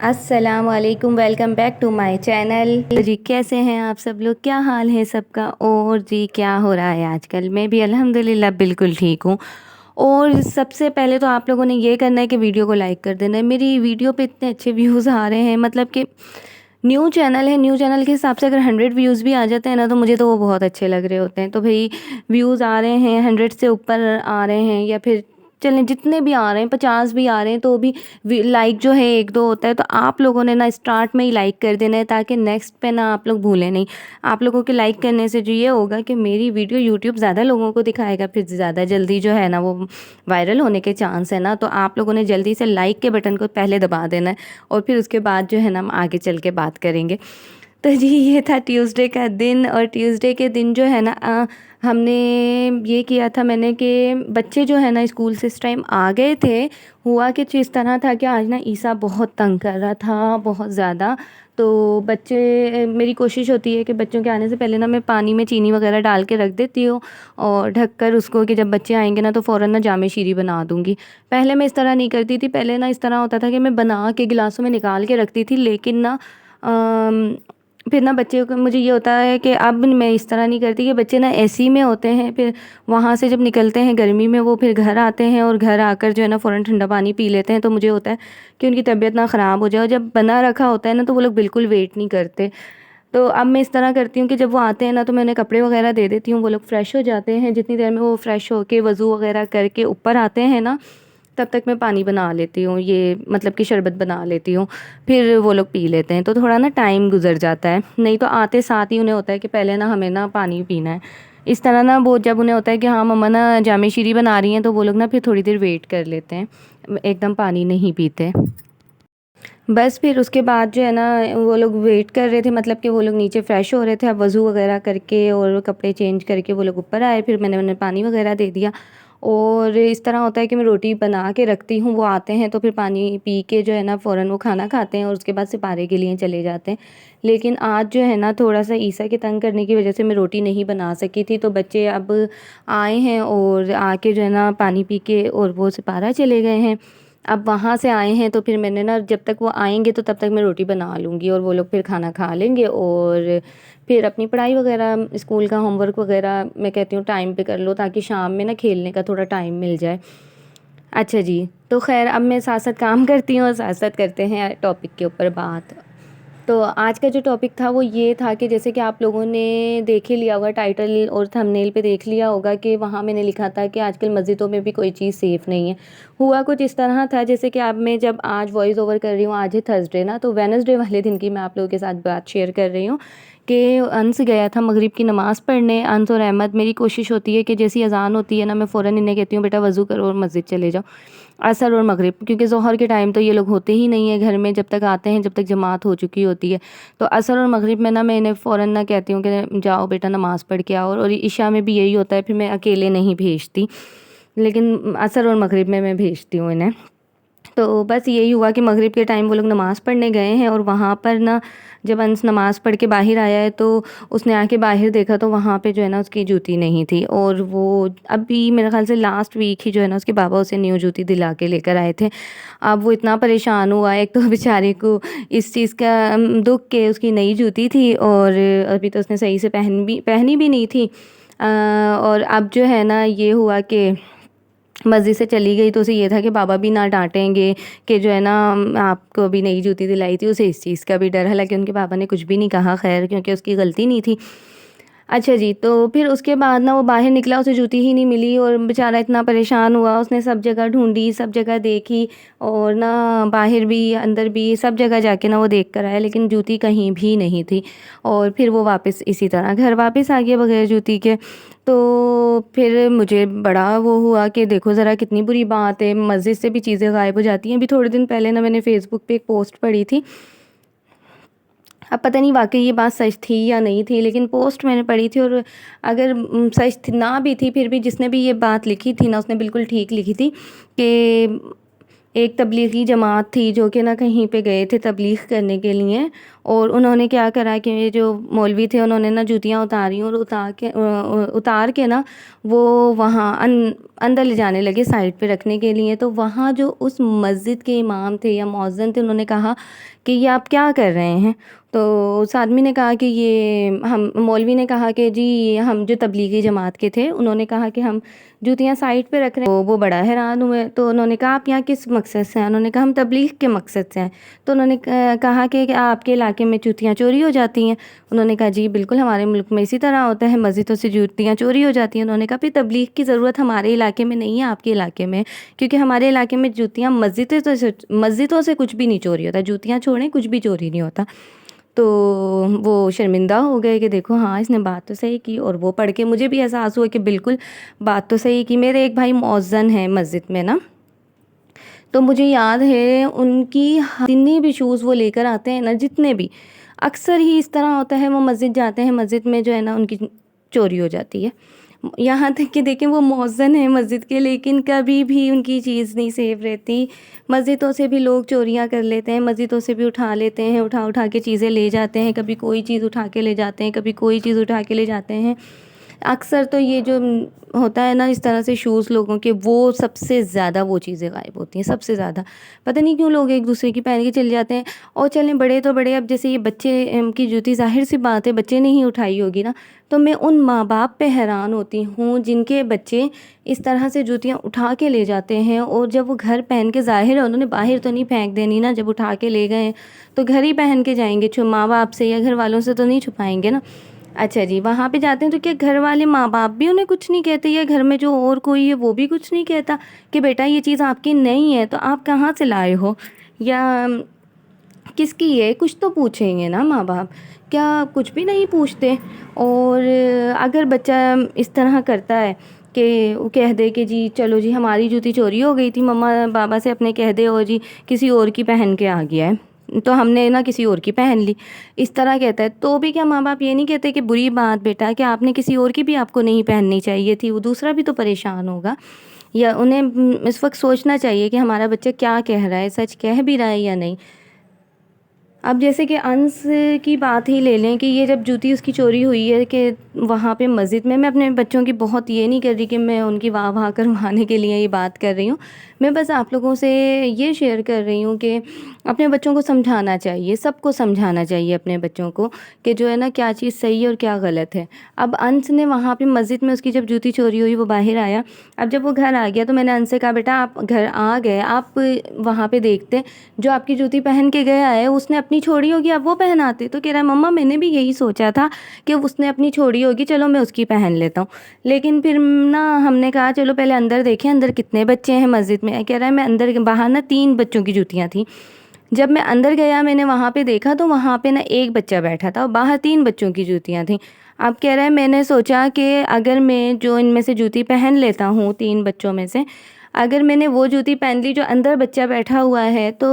السلام علیکم، welcome back to my channel جی۔ کیسے ہیں آپ سب لوگ؟ کیا حال ہے سب کا؟ اور جی کیا ہو رہا ہے آج کل؟ میں بھی الحمدللہ بالکل ٹھیک ہوں۔ اور سب سے پہلے تو آپ لوگوں نے یہ کرنا ہے کہ ویڈیو کو لائک کر دینا ہے۔ میری ویڈیو پہ اتنے اچھے ویوز آ رہے ہیں، مطلب کہ نیو چینل ہے، نیو چینل کے حساب سے اگر 100 ویوز بھی آ جاتے ہیں نا تو مجھے تو وہ بہت اچھے لگ رہے ہوتے ہیں۔ تو بھئی ویوز آ رہے ہیں 100 سے اوپر آ رہے ہیں، یا پھر چلیں جتنے بھی آ رہے ہیں 50 بھی آ رہے ہیں، تو بھی لائک جو ہے 1-2 ہوتا ہے، تو آپ لوگوں نے نا اسٹارٹ میں ہی لائک کر دینا ہے تاکہ نیکسٹ پہ نا آپ لوگ بھولیں نہیں۔ آپ لوگوں کے لائک کرنے سے جو یہ ہوگا کہ میری ویڈیو یوٹیوب زیادہ لوگوں کو دکھائے گا، پھر زیادہ جلدی جو ہے نا وہ وائرل ہونے کے چانس ہے نا، تو آپ لوگوں نے جلدی سے لائک کے بٹن کو پہلے دبا دینا ہے، اور پھر اس کے بعد جو ہے نا ہم آگے چل کے بات کریں گے۔ تو جی یہ تھا ٹیوزڈے کا دن، اور ٹیوزڈے کے دن جو ہے نا ہم نے یہ کیا تھا، میں نے کہ بچے جو ہے نا اسکول سے اس ٹائم آ گئے تھے۔ ہوا کہ اس طرح تھا کہ آج نا عیسیٰ بہت تنگ کر رہا تھا، بہت زیادہ۔ تو بچے، میری کوشش ہوتی ہے کہ بچوں کے آنے سے پہلے نا میں پانی میں چینی وغیرہ ڈال کے رکھ دیتی ہوں اور ڈھک کر اس کو، کہ جب بچے آئیں گے نا تو فوراً نا جامع شیریں بنا دوں گی۔ پہلے میں اس طرح نہیں کرتی تھی، پہلے نا اس طرح ہوتا تھا کہ میں بنا کے گلاسوں میں نکال کے رکھتی تھی، لیکن نا پھر نا بچے کو، مجھے یہ ہوتا ہے کہ اب میں اس طرح نہیں کرتی، کہ بچے نا اے سی میں ہوتے ہیں، پھر وہاں سے جب نکلتے ہیں گرمی میں وہ پھر گھر آتے ہیں، اور گھر آ کر جو ہے نا فوراً ٹھنڈا پانی پی لیتے ہیں، تو مجھے ہوتا ہے کہ ان کی طبیعت نہ خراب ہو جائے، اور جب بنا رکھا ہوتا ہے نا تو وہ لوگ بالکل ویٹ نہیں کرتے۔ تو اب میں اس طرح کرتی ہوں کہ جب وہ آتے ہیں نا تو میں انہیں کپڑے وغیرہ دے دیتی ہوں، وہ لوگ فریش ہو جاتے ہیں، جتنی دیر میں وہ فریش ہو کے وضو وغیرہ کر کے اوپر آتے ہیں نا تب تک میں پانی بنا لیتی ہوں، یہ مطلب کہ شربت بنا لیتی ہوں، پھر وہ لوگ پی لیتے ہیں، تو تھوڑا نا ٹائم گزر جاتا ہے۔ نہیں تو آتے ساتھ ہی انہیں ہوتا ہے کہ پہلے نا ہمیں نا پانی پینا ہے۔ اس طرح نا وہ جب انہیں ہوتا ہے کہ ہاں مما نا جامع شیریں بنا رہی ہیں، تو وہ لوگ نا پھر تھوڑی دیر ویٹ کر لیتے ہیں، ایک دم پانی نہیں پیتے۔ بس پھر اس کے بعد جو ہے نا وہ لوگ ویٹ کر رہے تھے، مطلب کہ وہ لوگ نیچے فریش ہو رہے تھے، اب وضو وغیرہ کر کے اور کپڑے چینج کر کے وہ لوگ اوپر آئے، پھر میں نے انہیں پانی وغیرہ دے دیا۔ اور اس طرح ہوتا ہے کہ میں روٹی بنا کے رکھتی ہوں، وہ آتے ہیں تو پھر پانی پی کے جو ہے نا فوراً وہ کھانا کھاتے ہیں، اور اس کے بعد سپارے کے لیے چلے جاتے ہیں۔ لیکن آج جو ہے نا تھوڑا سا عیسیٰ کے تنگ کرنے کی وجہ سے میں روٹی نہیں بنا سکی تھی، تو بچے اب آئے ہیں اور آ کے جو ہے نا پانی پی کے اور وہ سپارہ چلے گئے ہیں۔ اب وہاں سے آئے ہیں تو پھر میں نے نا جب تک وہ آئیں گے تو تب تک میں روٹی بنا لوں گی، اور وہ لوگ پھر کھانا کھا لیں گے، اور پھر اپنی پڑھائی وغیرہ، اسکول کا ہوم ورک وغیرہ میں کہتی ہوں ٹائم پہ کر لو، تاکہ شام میں نا کھیلنے کا تھوڑا ٹائم مل جائے۔ اچھا جی، تو خیر اب میں ساتھ ساتھ کام کرتی ہوں اور ساتھ ساتھ کرتے ہیں ٹاپک کے اوپر بات۔ تو آج کا جو ٹاپک تھا وہ یہ تھا کہ جیسے کہ آپ لوگوں نے دیکھ ہی لیا ہوگا، ٹائٹل اور تھمبنیل پہ دیکھ لیا ہوگا کہ وہاں میں نے لکھا تھا کہ آج کل مسجدوں میں بھی کوئی چیز سیف نہیں ہے۔ ہوا کچھ اس طرح تھا، جیسے کہ اب میں جب آج وائس اوور کر رہی ہوں، آج ہے تھرسڈے نا، تو وینسڈے والے دن کی میں آپ لوگوں کے ساتھ بات شیئر کر رہی ہوں کہ انس گیا تھا مغرب کی نماز پڑھنے۔ انس اور احمد، میری کوشش ہوتی ہے کہ جیسی اذان ہوتی ہے نا میں فوراً انہیں کہتی ہوں بیٹا وضو کرو اور مسجد چلے جاؤ، عصر اور مغرب، کیونکہ ظہر کے ٹائم تو یہ لوگ ہوتے ہی نہیں ہیں گھر میں، جب تک آتے ہیں جب تک جماعت ہو چکی ہوتی ہے۔ تو عصر اور مغرب میں نا میں انہیں فوراً نہ کہتی ہوں کہ جاؤ بیٹا نماز پڑھ کے آؤ، اور عشاء میں بھی یہی ہوتا ہے، پھر میں اکیلے نہیں بھیجتی، لیکن عصر اور مغرب میں بھیجتی ہوں انہیں۔ تو بس یہی ہوا کہ مغرب کے ٹائم وہ لوگ نماز پڑھنے گئے ہیں، اور وہاں پر نا جب انس نماز پڑھ کے باہر آیا ہے تو اس نے آ کے باہر دیکھا تو وہاں پہ جو ہے نا اس کی جوتی نہیں تھی، اور وہ ابھی میرے خیال سے لاسٹ ویک ہی جو ہے نا اس کے بابا اسے نیو جوتی دلا کے لے کر آئے تھے۔ اب وہ اتنا پریشان ہوا، ایک تو بیچارے کو اس چیز کا دکھ کہ اس کی نئی جوتی تھی، اور ابھی تو اس نے صحیح سے پہنی بھی نہیں تھی، اور اب جو ہے نا یہ ہوا کہ مسجد سے چلی گئی تو اسے یہ تھا کہ بابا بھی نہ ڈانٹیں گے کہ جو ہے نا آپ کو ابھی نئی جوتی دلائی تھی، اسے اس چیز کا بھی ڈر، حالانکہ ان کے بابا نے کچھ بھی نہیں کہا، خیر کیونکہ اس کی غلطی نہیں تھی۔ اچھا جی، تو پھر اس کے بعد نا وہ باہر نکلا، اسے جوتی ہی نہیں ملی، اور بیچارہ اتنا پریشان ہوا، اس نے سب جگہ ڈھونڈی، سب جگہ دیکھی، اور نا باہر بھی اندر بھی سب جگہ جا کے نا وہ دیکھ کر آیا، لیکن جوتی کہیں بھی نہیں تھی، اور پھر وہ واپس اسی طرح گھر واپس آ گیا بغیر جوتی کے۔ تو پھر مجھے بڑا وہ ہوا کہ دیکھو ذرا کتنی بری بات ہے، مسجد سے بھی چیزیں غائب ہو جاتی ہیں۔ ابھی تھوڑے دن پہلے نا میں نے فیس بک پہ ایک پوسٹ پڑھی تھی، اب پتہ نہیں واقعی یہ بات سچ تھی یا نہیں تھی، لیکن پوسٹ میں نے پڑھی تھی، اور اگر سچ نہ بھی تھی پھر بھی جس نے بھی یہ بات لکھی تھی نا اس نے بالکل ٹھیک لکھی تھی، کہ ایک تبلیغی جماعت تھی جو کہ نا کہیں پہ گئے تھے تبلیغ کرنے کے لیے، اور انہوں نے کیا کرا کہ یہ جو مولوی تھے انہوں نے نا جوتیاں اتاری، اور اتار کے نا وہ وہاں اندر لے جانے لگے سائڈ پہ رکھنے کے لیے، تو وہاں جو اس مسجد کے امام تھے یا مؤذن تھے، انہوں نے کہا کہ یہ آپ کیا کر رہے ہیں؟ تو اس آدمی نے کہا کہ یہ ہم، مولوی نے کہا کہ جی ہم جو تبلیغی جماعت کے تھے، انہوں نے کہا کہ ہم جوتیاں سائڈ پہ رکھ رہے ہیں۔ وہ بڑا حیران ہوئے، تو انہوں نے کہا آپ یہاں کس مقصد سے ہیں؟ انہوں نے کہا ہم تبلیغ کے مقصد سے ہیں۔ تو انہوں نے کہا کہ آپ کے علاقے میں جوتیاں چوری ہو جاتی ہیں؟ انہوں نے کہا جی بالکل، ہمارے ملک میں اسی طرح ہوتا ہے، مسجدوں سے جوتیاں چوری ہو جاتی ہیں۔ انہوں نے کہا پھر تبلیغ کی ضرورت ہمارے علاقے میں نہیں ہے، آپ کے علاقے میں، کیونکہ ہمارے علاقے میں جوتیاں مسجدوں سے کچھ بھی نہیں چوری ہوتا، جوتیاں چھوڑیں کچھ بھی چوری نہیں ہوتا۔ تو وہ شرمندہ ہو گئے کہ دیکھو ہاں اس نے بات تو صحیح کی، اور وہ پڑھ کے مجھے بھی احساس ہوا کہ بالکل بات تو صحیح کی۔ میرے ایک بھائی مؤذن ہیں مسجد میں نا، تو مجھے یاد ہے ان کی جتنی بھی شوز وہ لے کر آتے ہیں نا، جتنے بھی، اکثر ہی اس طرح ہوتا ہے وہ مسجد جاتے ہیں، مسجد میں جو ہے نا ان کی چوری ہو جاتی ہے۔ یہاں تک کہ دیکھیں وہ مؤذن ہیں مسجد کے، لیکن کبھی بھی ان کی چیز نہیں سیف رہتی۔ مسجدوں سے بھی لوگ چوریاں کر لیتے ہیں، مسجدوں سے بھی اٹھا لیتے ہیں، اٹھا کے چیزیں لے جاتے ہیں، کبھی کوئی چیز اٹھا کے لے جاتے ہیں، کبھی کوئی چیز اٹھا کے لے جاتے ہیں۔ اکثر تو یہ جو ہوتا ہے نا اس طرح سے شوز لوگوں کے، وہ سب سے زیادہ وہ چیزیں غائب ہوتی ہیں، سب سے زیادہ۔ پتہ نہیں کیوں لوگ ایک دوسرے کی پہن کے چل جاتے ہیں، اور چلیں بڑے تو بڑے، اب جیسے یہ بچے کی جوتی، ظاہر سی بات ہے بچے نے ہی اٹھائی ہوگی نا، تو میں ان ماں باپ پہ حیران ہوتی ہوں جن کے بچے اس طرح سے جوتیاں اٹھا کے لے جاتے ہیں، اور جب وہ گھر پہن کے، ظاہر ہے انہوں نے باہر تو نہیں پھینک دینی نا، جب اٹھا کے لے گئے تو گھر ہی پہن کے جائیں گے، ماں باپ سے یا گھر والوں سے تو نہیں چھپائیں گے نا۔ اچھا جی، وہاں پہ جاتے ہیں تو کیا گھر والے ماں باپ بھی انہیں کچھ نہیں کہتے، یا گھر میں جو اور کوئی ہے وہ بھی کچھ نہیں کہتا کہ بیٹا یہ چیز آپ کی نہیں ہے تو آپ کہاں سے لائے ہو، یا کس کی ہے؟ کچھ تو پوچھیں گے نا ماں باپ، کیا کچھ بھی نہیں پوچھتے؟ اور اگر بچہ اس طرح کرتا ہے کہ وہ کہہ دے کہ جی چلو جی ہماری جوتی چوری ہو گئی تھی، مما بابا سے اپنے کہہ دے اور جی کسی اور کی پہن کے آ گیا ہے تو ہم نے نا کسی اور کی پہن لی، اس طرح کہتا ہے، تو بھی کیا ماں باپ یہ نہیں کہتے کہ بری بات بیٹا کہ آپ نے کسی اور کی بھی آپ کو نہیں پہننی چاہیے تھی، وہ دوسرا بھی تو پریشان ہوگا؟ یا انہیں اس وقت سوچنا چاہیے کہ ہمارا بچہ کیا کہہ رہا ہے، سچ کہہ بھی رہا ہے یا نہیں۔ اب جیسے کہ انس کی بات ہی لے لیں کہ یہ جب جوتی اس کی چوری ہوئی ہے کہ وہاں پہ مسجد میں، میں اپنے بچوں کی بہت یہ نہیں کر رہی کہ میں ان کی واہ واہ کروانے کے لیے یہ بات کر رہی ہوں، میں بس آپ لوگوں سے یہ شیئر کر رہی ہوں کہ اپنے بچوں کو سمجھانا چاہیے، سب کو سمجھانا چاہیے اپنے بچوں کو کہ جو ہے نا کیا چیز صحیح ہے اور کیا غلط ہے۔ اب انس نے وہاں پہ مسجد میں اس کی جب جوتی چوری ہوئی، وہ باہر آیا، اب جب وہ گھر آ گیا تو میں نے انس سے کہا بیٹا آپ گھر آ گئے، آپ وہاں پہ دیکھتے جو آپ کی جوتی پہن کے گیا ہے اس نے اپنی چھوڑی ہوگی، آپ وہ پہناتے۔ تو کہہ رہا ہے مما میں نے بھی یہی سوچا تھا کہ اس نے اپنی چھوڑی ہوگی، چلو میں اس کی پہن لیتا ہوں، لیکن پھر نا ہم نے کہا چلو پہلے اندر دیکھیں اندر کتنے بچے ہیں مسجد میں۔ کہہ رہا ہے میں اندر، باہر نا 3 بچوں کی جوتیاں تھیں، جب میں اندر گیا میں نے وہاں پہ دیکھا تو وہاں پہ نا 1 بچہ بیٹھا تھا اور باہر 3 بچوں کی جوتیاں تھیں۔ اب کہہ رہا ہے میں نے سوچا کہ اگر میں جو ان میں سے جوتی پہن لیتا ہوں 3 بچوں میں سے، اگر میں نے وہ جوتی پہن لی جو اندر بچہ بیٹھا ہوا ہے، تو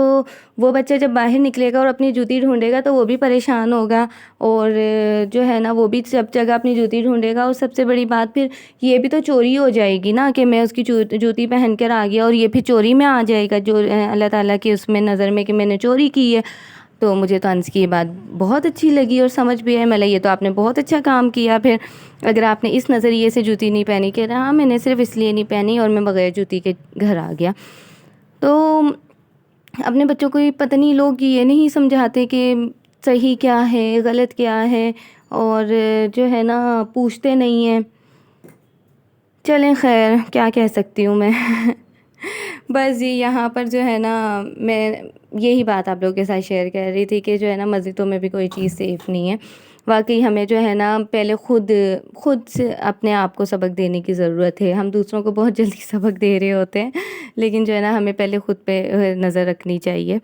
وہ بچہ جب باہر نکلے گا اور اپنی جوتی ڈھونڈے گا تو وہ بھی پریشان ہوگا، اور جو ہے نا وہ بھی سب جگہ اپنی جوتی ڈھونڈے گا، اور سب سے بڑی بات پھر یہ بھی تو چوری ہو جائے گی نا کہ میں اس کی جوتی پہن کر آ گیا اور یہ پھر چوری میں آ جائے گا، جو اللہ تعالیٰ کی اس میں نظر میں کہ میں نے چوری کی ہے۔ تو مجھے تو انس کی یہ بات بہت اچھی لگی اور سمجھ بھی ہے، میں یہ تو آپ نے بہت اچھا کام کیا پھر اگر آپ نے اس نظریے سے جوتی نہیں پہنی۔ کہہ رہا ہاں میں نے صرف اس لیے نہیں پہنی اور میں بغیر جوتی کے گھر آ گیا۔ تو اپنے بچوں کو پتہ نہیں لوگ یہ نہیں سمجھاتے کہ صحیح کیا ہے غلط کیا ہے، اور جو ہے نا پوچھتے نہیں ہیں۔ چلیں خیر کیا کہہ سکتی ہوں میں بس یہ یہاں پر جو ہے نا میں یہی بات آپ لوگوں کے ساتھ شیئر کر رہی تھی کہ جو ہے نا مسجدوں میں بھی کوئی چیز سیف نہیں ہے۔ واقعی ہمیں جو ہے نا پہلے خود سے اپنے آپ کو سبق دینے کی ضرورت ہے۔ ہم دوسروں کو بہت جلدی سبق دے رہے ہوتے ہیں، لیکن جو ہے نا ہمیں پہلے خود پہ نظر رکھنی چاہیے۔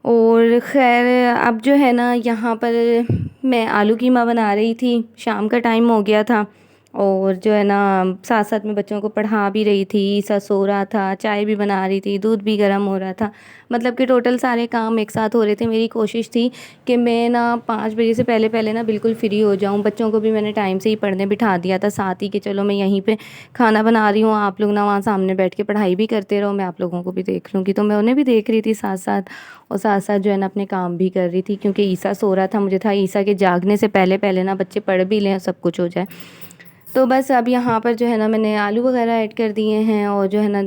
اور خیر اب جو ہے نا یہاں پر میں آلو قیمہ بنا رہی تھی، شام کا ٹائم ہو گیا تھا، اور جو ہے نا ساتھ ساتھ میں بچوں کو پڑھا بھی رہی تھی، عیسیٰ سو رہا تھا، چائے بھی بنا رہی تھی، دودھ بھی گرم ہو رہا تھا، مطلب کہ ٹوٹل سارے کام ایک ساتھ ہو رہے تھے۔ میری کوشش تھی کہ میں نا 5 بجے سے پہلے نا بالکل فری ہو جاؤں۔ بچوں کو بھی میں نے ٹائم سے ہی پڑھنے بٹھا دیا تھا ساتھ ہی کہ چلو میں یہیں پہ کھانا بنا رہی ہوں، آپ لوگ نا وہاں سامنے بیٹھ کے پڑھائی بھی کرتے رہو، میں آپ لوگوں کو بھی دیکھ لوں گی۔ تو میں انہیں بھی دیکھ رہی تھی ساتھ ساتھ، اور ساتھ ساتھ جو ہے نا اپنے کام بھی کر رہی تھی، کیونکہ عیسیٰ سو رہا تھا، مجھے تھا عیسیٰ کے جاگنے سے پہلے نا بچے پڑھ بھی لیں اور سب کچھ ہو جائے۔ تو بس اب یہاں پر جو ہے نا میں نے آلو وغیرہ ایڈ کر دیے ہیں، اور جو ہے نا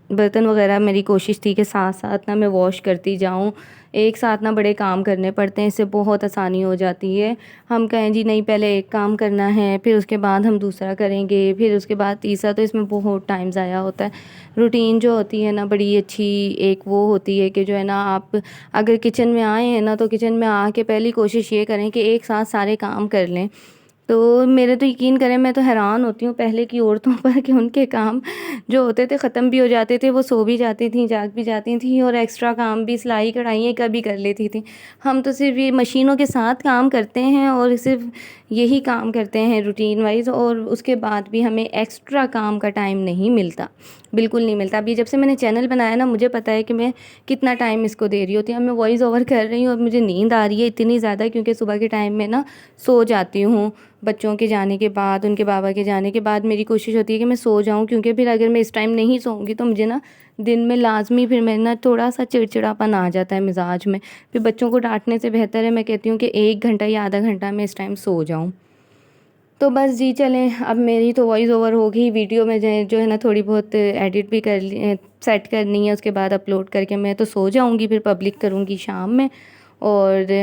برتن وغیرہ میری کوشش تھی کہ ساتھ ساتھ نا میں واش کرتی جاؤں، ایک ساتھ نا بڑے کام کرنے پڑتے ہیں، اس سے بہت آسانی ہو جاتی ہے۔ ہم کہیں جی نہیں پہلے ایک کام کرنا ہے، پھر اس کے بعد ہم دوسرا کریں گے، پھر اس کے بعد تیسرا، تو اس میں بہت ٹائم ضائع ہوتا ہے۔ روٹین جو ہوتی ہے نا بڑی اچھی ایک وہ ہوتی ہے کہ جو ہے نا آپ اگر کچن میں آئے ہیں نا تو کچن میں آ کے پہلی کوشش یہ کریں کہ ایک ساتھ سارے کام کر لیں۔ تو میرے تو یقین کریں میں تو حیران ہوتی ہوں پہلے کی عورتوں پر کہ ان کے کام جو ہوتے تھے ختم بھی ہو جاتے تھے، وہ سو بھی جاتی تھیں، جاگ بھی جاتی تھیں، اور ایکسٹرا کام بھی سلائی کڑھائیاں کبھی کر لیتی تھیں۔ ہم تو صرف یہ مشینوں کے ساتھ کام کرتے ہیں اور صرف یہی کام کرتے ہیں روٹین وائز، اور اس کے بعد بھی ہمیں ایکسٹرا کام کا ٹائم نہیں ملتا، بالکل نہیں ملتا۔ ابھی جب سے میں نے چینل بنایا نا مجھے پتہ ہے کہ میں کتنا ٹائم اس کو دے رہی ہوتی ہوں۔ اب میں وائس اوور کر رہی ہوں اور مجھے نیند آ رہی ہے اتنی زیادہ، کیونکہ صبح کے ٹائم میں نا سو جاتی ہوں بچوں کے جانے کے بعد، ان کے بابا کے جانے کے بعد میری کوشش ہوتی ہے کہ میں سو جاؤں، کیونکہ پھر اگر میں اس ٹائم نہیں سوؤں گی تو مجھے نا دن میں لازمی پھر میں نا تھوڑا سا چڑچڑاپن آ جاتا ہے مزاج میں، پھر بچوں کو ڈانٹنے سے بہتر ہے میں کہتی ہوں کہ 1 گھنٹہ یا آدھا گھنٹہ میں اس ٹائم سو جاؤں۔ تو بس جی چلیں، اب میری تو وائس اوور ہوگی، ویڈیو میں جو ہے نا تھوڑی بہت ایڈٹ بھی کر سیٹ کرنی ہے، اس کے بعد اپلوڈ کر کے میں تو سو جاؤں گی، پھر پبلک کروں گی شام میں۔ اور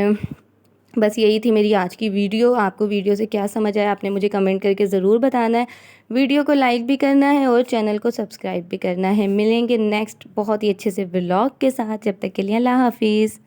بس یہی تھی میری آج کی ویڈیو۔ آپ کو ویڈیو سے کیا سمجھ آیا آپ نے مجھے کمنٹ کر کے ضرور بتانا ہے، ویڈیو کو لائک بھی کرنا ہے اور چینل کو سبسکرائب بھی کرنا ہے۔ ملیں گے نیکسٹ بہت ہی اچھے سے ولاگ کے ساتھ، جب تک کے لیے اللہ حافظ۔